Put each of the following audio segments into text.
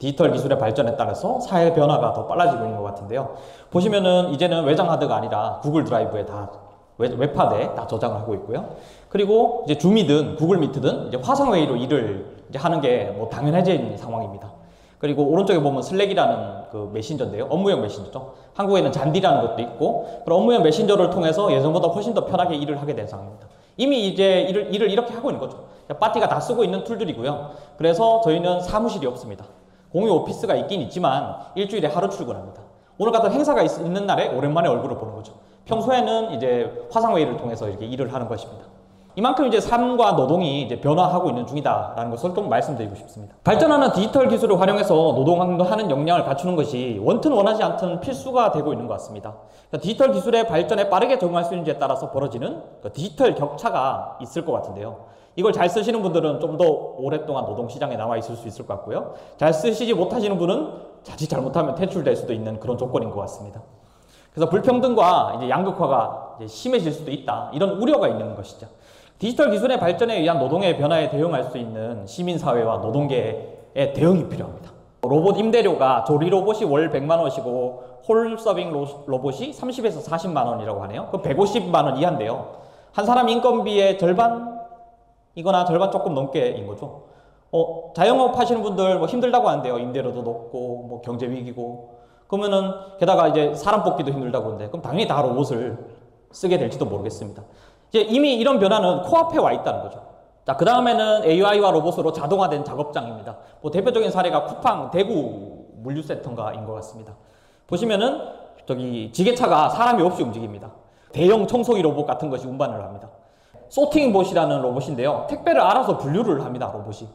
디지털 기술의 발전에 따라서 사회 변화가 더 빨라지고 있는 것 같은데요. 보시면은 이제는 외장 하드가 아니라 구글 드라이브에 다 웹하드에 다 저장을 하고 있고요. 그리고 이제 줌이든 구글 미트든 이제 화상회의로 일을 이제 하는 게 뭐 당연해져 있는 상황입니다. 그리고 오른쪽에 보면 슬랙이라는 그 메신저인데요. 업무용 메신저죠. 한국에는 잔디라는 것도 있고, 그런 업무용 메신저를 통해서 예전보다 훨씬 더 편하게 일을 하게 된 상황입니다. 이미 이제 일을 이렇게 하고 있는 거죠. 파티가 다 쓰고 있는 툴들이고요. 그래서 저희는 사무실이 없습니다. 공유 오피스가 있긴 있지만 일주일에 하루 출근합니다. 오늘 같은 행사가 있는 날에 오랜만에 얼굴을 보는 거죠. 평소에는 이제 화상회의를 통해서 이렇게 일을 하는 것입니다. 이만큼 이제 삶과 노동이 이제 변화하고 있는 중이다라는 것을 좀 말씀드리고 싶습니다. 발전하는 디지털 기술을 활용해서 노동하는 역량을 갖추는 것이 원튼 원하지 않든 필수가 되고 있는 것 같습니다. 디지털 기술의 발전에 빠르게 적응할 수 있는지에 따라서 벌어지는 디지털 격차가 있을 것 같은데요. 이걸 잘 쓰시는 분들은 좀 더 오랫동안 노동시장에 남아 있을 수 있을 것 같고요. 잘 쓰시지 못하시는 분은 자칫 잘못하면 퇴출될 수도 있는 그런 조건인 것 같습니다. 그래서 불평등과 이제 양극화가 이제 심해질 수도 있다. 이런 우려가 있는 것이죠. 디지털 기술의 발전에 의한 노동의 변화에 대응할 수 있는 시민사회와 노동계의 대응이 필요합니다. 로봇 임대료가 조리 로봇이 월 100만 원이고 홀 서빙 로봇이 30에서 40만 원이라고 하네요. 그럼 150만 원 이하인데요. 한 사람 인건비의 절반이거나 절반 조금 넘게인 거죠. 자영업 하시는 분들 뭐 힘들다고 하는데요. 임대료도 높고 뭐 경제 위기고, 그러면은 게다가 이제 사람 뽑기도 힘들다고 하는데 그럼 당연히 다 로봇을 쓰게 될지도 모르겠습니다. 이제 이미 이런 변화는 코앞에 와 있다는 거죠. 자, 그 다음에는 AI와 로봇으로 자동화된 작업장입니다. 뭐 대표적인 사례가 쿠팡 대구 물류센터인가인 것 같습니다. 보시면은 저기 지게차가 사람이 없이 움직입니다. 대형 청소기 로봇 같은 것이 운반을 합니다. 소팅봇이라는 로봇인데요. 택배를 알아서 분류를 합니다, 로봇이.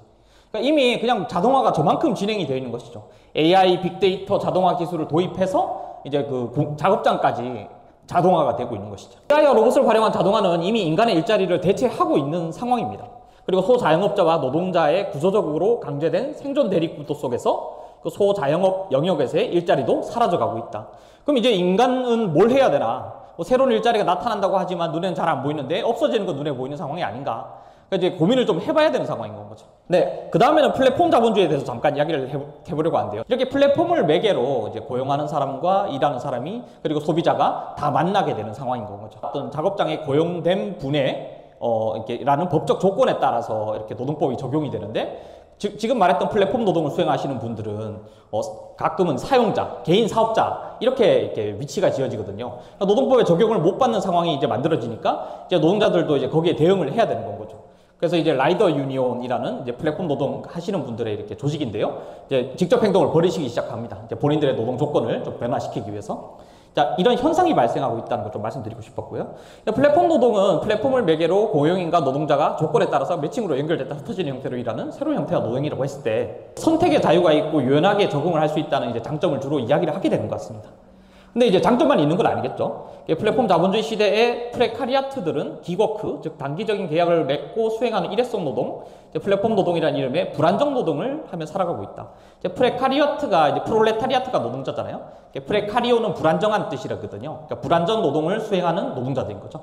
그러니까 이미 그냥 자동화가 저만큼 진행이 되어 있는 것이죠. AI, 빅데이터 자동화 기술을 도입해서 이제 그 작업장까지 자동화가 되고 있는 것이죠. AI와 로봇을 활용한 자동화는 이미 인간의 일자리를 대체하고 있는 상황입니다. 그리고 소자영업자와 노동자의 구조적으로 강제된 생존 대립구도 속에서 그 소자영업 영역에서의 일자리도 사라져가고 있다. 그럼 이제 인간은 뭘 해야 되나? 뭐 새로운 일자리가 나타난다고 하지만 눈에는 잘 안 보이는데 없어지는 건 눈에 보이는 상황이 아닌가? 그러니까 이제 고민을 좀 해봐야 되는 상황인 거죠. 네, 그 다음에는 플랫폼 자본주의에 대해서 잠깐 이야기를 해보려고 하는데요. 이렇게 플랫폼을 매개로 이제 고용하는 사람과 일하는 사람이 그리고 소비자가 다 만나게 되는 상황인 거죠. 어떤 작업장에 고용된 분의 이렇게 라는 법적 조건에 따라서 이렇게 노동법이 적용이 되는데, 지금 말했던 플랫폼 노동을 수행하시는 분들은 가끔은 사용자, 개인 사업자 이렇게 위치가 지어지거든요. 그러니까 노동법의 적용을 못 받는 상황이 이제 만들어지니까 이제 노동자들도 이제 거기에 대응을 해야 되는 건 거죠. 그래서 이제 라이더 유니온이라는 이제 플랫폼 노동 하시는 분들의 이렇게 조직인데요. 이제 직접 행동을 벌이시기 시작합니다. 이제 본인들의 노동 조건을 좀 변화시키기 위해서. 자, 이런 현상이 발생하고 있다는 걸 좀 말씀드리고 싶었고요. 플랫폼 노동은 플랫폼을 매개로 고용인과 노동자가 조건에 따라서 매칭으로 연결됐다 흩어지는 형태로 일하는 새로운 형태의 노동이라고 했을 때 선택의 자유가 있고 유연하게 적응을 할 수 있다는 이제 장점을 주로 이야기를 하게 되는 것 같습니다. 근데 이제 장점만 있는 건 아니겠죠. 플랫폼 자본주의 시대의 프레카리아트들은 기워크, 즉 단기적인 계약을 맺고 수행하는 일회성 노동, 플랫폼 노동이라는 이름의 불안정 노동을 하며 살아가고 있다. 프레카리아트가 이제 프롤레타리아트가 노동자잖아요. 프레카리오는 불안정한 뜻이라거든요. 그러니까 불안정 노동을 수행하는 노동자들인 거죠.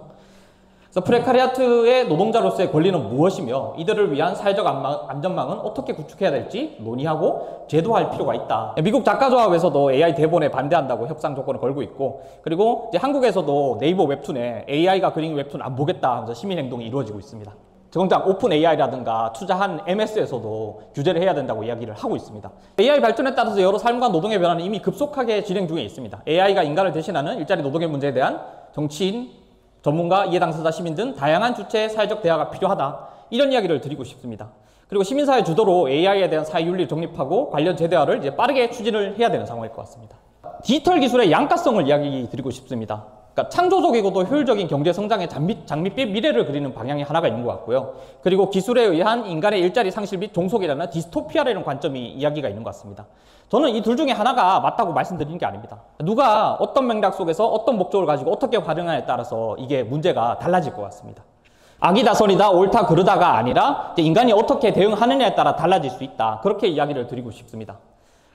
그래서 프레카리아트의 노동자로서의 권리는 무엇이며 이들을 위한 사회적 안전망은 어떻게 구축해야 될지 논의하고 제도화할 필요가 있다. 미국 작가조합에서도 AI 대본에 반대한다고 협상 조건을 걸고 있고, 그리고 이제 한국에서도 네이버 웹툰에 AI가 그린 웹툰 안 보겠다 하면서 시민행동이 이루어지고 있습니다. 정작 오픈 AI라든가 투자한 MS에서도 규제를 해야 된다고 이야기를 하고 있습니다. AI 발전에 따라서 여러 삶과 노동의 변화는 이미 급속하게 진행 중에 있습니다. AI가 인간을 대신하는 일자리 노동의 문제에 대한 정치인, 전문가, 이해당사자, 시민 등 다양한 주체의 사회적 대화가 필요하다. 이런 이야기를 드리고 싶습니다. 그리고 시민사회 주도로 AI에 대한 사회윤리를 정립하고 관련 제도화를 이제 빠르게 추진을 해야 되는 상황일 것 같습니다. 디지털 기술의 양가성을 이야기 드리고 싶습니다. 그러니까 창조적이고도 효율적인 경제 성장의 장밋빛 미래를 그리는 방향이 하나가 있는 것 같고요. 그리고 기술에 의한 인간의 일자리 상실 및 종속이라는 디스토피아라는 관점이 이야기가 있는 것 같습니다. 저는 이 둘 중에 하나가 맞다고 말씀드리는 게 아닙니다. 누가 어떤 맥락 속에서 어떤 목적을 가지고 어떻게 활용하냐에 따라서 이게 문제가 달라질 것 같습니다. 악이다선이다, 옳다, 그르다가 아니라 인간이 어떻게 대응하느냐에 따라 달라질 수 있다. 그렇게 이야기를 드리고 싶습니다.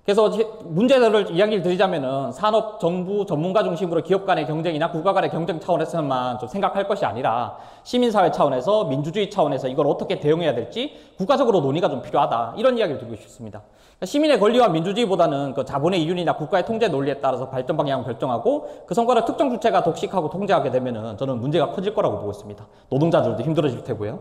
그래서 문제들을 이야기를 드리자면은 산업, 정부, 전문가 중심으로 기업 간의 경쟁이나 국가 간의 경쟁 차원에서만 좀 생각할 것이 아니라 시민사회 차원에서 민주주의 차원에서 이걸 어떻게 대응해야 될지 국가적으로 논의가 좀 필요하다. 이런 이야기를 드리고 싶습니다. 시민의 권리와 민주주의보다는 그 자본의 이윤이나 국가의 통제 논리에 따라서 발전 방향을 결정하고 그 성과를 특정 주체가 독식하고 통제하게 되면은 저는 문제가 커질 거라고 보고 있습니다. 노동자들도 힘들어질 테고요.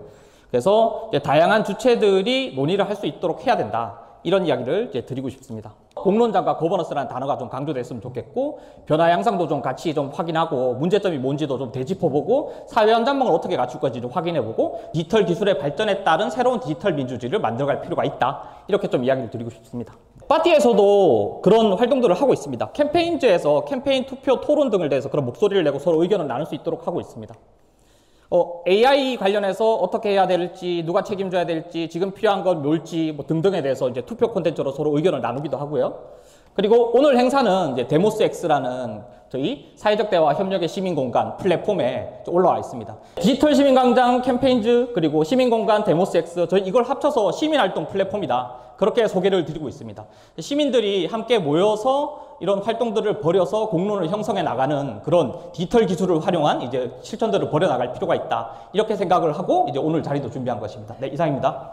그래서 이제 다양한 주체들이 논의를 할 수 있도록 해야 된다. 이런 이야기를 이제 드리고 싶습니다. 공론장과 거버넌스라는 단어가 좀 강조됐으면 좋겠고, 변화 양상도 좀 같이 좀 확인하고, 문제점이 뭔지도 좀 되짚어보고, 사회 현장망을 어떻게 갖출 건지 좀 확인해보고, 디지털 기술의 발전에 따른 새로운 디지털 민주주의를 만들어갈 필요가 있다. 이렇게 좀 이야기를 드리고 싶습니다. 파티에서도 그런 활동들을 하고 있습니다. 캠페인즈에서 캠페인, 투표, 토론 등을 대해서 그런 목소리를 내고 서로 의견을 나눌 수 있도록 하고 있습니다. AI 관련해서 어떻게 해야 될지, 누가 책임져야 될지, 지금 필요한 건 뭘지 뭐 등등에 대해서 이제 투표 콘텐츠로 서로 의견을 나누기도 하고요. 그리고 오늘 행사는 이제 데모스X라는 저희 사회적 대화 협력의 시민공간 플랫폼에 올라와 있습니다. 디지털 시민광장 캠페인즈 그리고 시민공간 데모스X 저희 이걸 합쳐서 시민활동 플랫폼이다. 그렇게 소개를 드리고 있습니다. 시민들이 함께 모여서 이런 활동들을 벌여서 공론을 형성해 나가는 그런 디지털 기술을 활용한 이제 실천들을 벌여 나갈 필요가 있다. 이렇게 생각을 하고 이제 오늘 자리도 준비한 것입니다. 네, 이상입니다.